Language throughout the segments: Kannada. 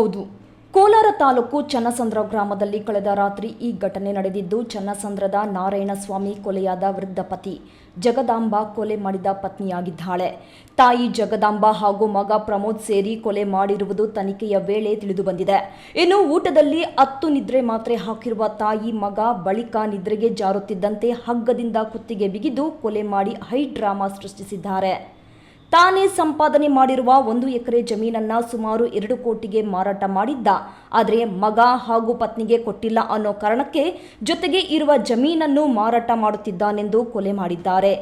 ಹೌದು, ಕೋಲಾರ ತಾಲೂಕು ಚನ್ನಸಂದ್ರ ಗ್ರಾಮದಲ್ಲಿ ಕಳೆದ ರಾತ್ರಿ ಈ ಘಟನೆ ನಡೆದಿದ್ದು, ಚನ್ನಸಂದ್ರದ ನಾರಾಯಣಸ್ವಾಮಿ ಕೊಲೆಯಾದ ವೃದ್ಧ ಪತಿ ಜಗದಾಂಬ ಕೊಲೆ ಮಾಡಿದ ಪತ್ನಿಯಾಗಿದ್ದಾಳೆ. ತಾಯಿ ಜಗದಾಂಬ ಹಾಗೂ ಮಗ ಪ್ರಮೋದ್ ಸೇರಿ ಕೊಲೆ ಮಾಡಿರುವುದು ತನಿಖೆಯ ವೇಳೆ ತಿಳಿದುಬಂದಿದೆ. ಇನ್ನು ಊಟದಲ್ಲಿ 10 ನಿದ್ರೆ ಮಾತ್ರೆ ಹಾಕಿರುವ ತಾಯಿ ಮಗ ಬಳಿಕ ನಿದ್ರೆಗೆ ಜಾರುತ್ತಿದ್ದಂತೆ ಹಗ್ಗದಿಂದ ಕುತ್ತಿಗೆ ಬಿಗಿದು ಕೊಲೆ ಮಾಡಿ ಹೈ ಡ್ರಾಮಾ ಸೃಷ್ಟಿಸಿದ್ದಾರೆ. ತಾನೇ ಸಂಪಾದನೆ ಮಾಡಿರುವ 1 ಎಕರೆ ಜಮೀನನ್ನ ಸುಮಾರು 2 ಕೋಟಿಗೆ ಮಾರಾಟ ಮಾಡಿದ್ದ. ಆದರೆ ಮಗ ಹಾಗೂ ಪತ್ನಿಗೆ ಕೊಟ್ಟಿಲ್ಲ ಅನ್ನೋ ಕಾರಣಕ್ಕೆ ಜೊತೆಗೆ ಇರುವ ಜಮೀನನ್ನು ಮಾರಾಟ ಮಾಡುತ್ತಿದ್ದಾನೆಂದು ಕೊಲೆ ಮಾಡಿದ್ದಾರೆ.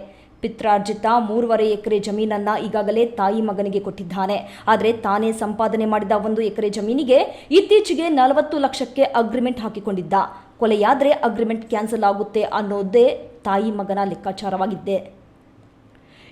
ಪಿತ್ರಾರ್ಜಿತ 3.5 ಎಕರೆ ಜಮೀನನ್ನ ಈಗಾಗಲೇ ತಾಯಿ ಮಗನಿಗೆ ಕೊಟ್ಟಿದ್ದಾನೆ. ಆದರೆ ತಾನೇ ಸಂಪಾದನೆ ಮಾಡಿದ 1 ಎಕರೆ ಜಮೀನಿಗೆ ಇತ್ತೀಚೆಗೆ 40 ಲಕ್ಷಕ್ಕೆ ಅಗ್ರಿಮೆಂಟ್ ಹಾಕಿಕೊಂಡಿದ್ದ. ಕೊಲೆಯಾದ್ರೆ ಅಗ್ರಿಮೆಂಟ್ ಕ್ಯಾನ್ಸಲ್ ಆಗುತ್ತೆ ಅನ್ನೋದೇ ತಾಯಿ ಮಗನ ಲೆಕ್ಕಾಚಾರವಾಗಿದ್ದೆ.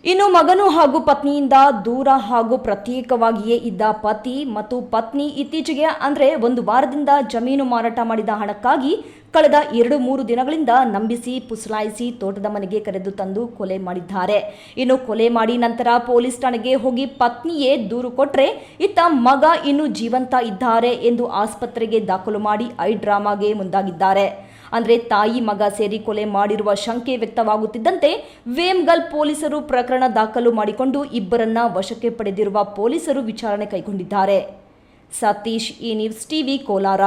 ಇನ್ನು ಮಗನು ಹಾಗೂ ಪತ್ನಿಯಿಂದ ದೂರ ಹಾಗೂ ಪ್ರತ್ಯೇಕವಾಗಿಯೇ ಇದ್ದ ಪತಿ ಮತ್ತು ಪತ್ನಿ ಇತ್ತೀಚೆಗೆ ಅಂದರೆ 1 ವಾರದಿಂದ ಜಮೀನು ಮಾರಾಟ ಮಾಡಿದ ಹಣಕ್ಕಾಗಿ ಕಳೆದ 2-3 ದಿನಗಳಿಂದ ನಂಬಿಸಿ ಪುಸಲಾಯಿಸಿ ತೋಟದ ಮನೆಗೆ ಕರೆದು ತಂದು ಕೊಲೆ ಮಾಡಿದ್ದಾರೆ. ಇನ್ನು ಕೊಲೆ ಮಾಡಿ ನಂತರ ಪೊಲೀಸ್ ಠಾಣೆಗೆ ಹೋಗಿ ಪತ್ನಿಯೇ ದೂರು ಕೊಟ್ಟರೆ ಇತ್ತ ಮಗ ಇನ್ನೂ ಜೀವಂತ ಇದ್ದಾರೆ ಎಂದು ಆಸ್ಪತ್ರೆಗೆ ದಾಖಲು ಮಾಡಿ ಐ ಡ್ರಾಮಾಗೆ ಮುಂದಾಗಿದ್ದಾರೆ. ಅಂದರೆ ತಾಯಿ ಮಗ ಸೇರಿ ಕೊಲೆ ಮಾಡಿರುವ ಶಂಕೆ ವ್ಯಕ್ತವಾಗುತ್ತಿದ್ದಂತೆ ವೇಮ್ಗಲ್ ಪೊಲೀಸರು ಪ್ರಕರಣ ದಾಖಲು ಮಾಡಿಕೊಂಡು ಇಬ್ಬರನ್ನ ವಶಕ್ಕೆ ಪಡೆದಿರುವ ಪೊಲೀಸರು ವಿಚಾರಣೆ ಕೈಗೊಂಡಿದ್ದಾರೆ. ಸತೀಶ್, ಈ ನ್ಯೂಸ್ ಟಿವಿ, ಕೋಲಾರ.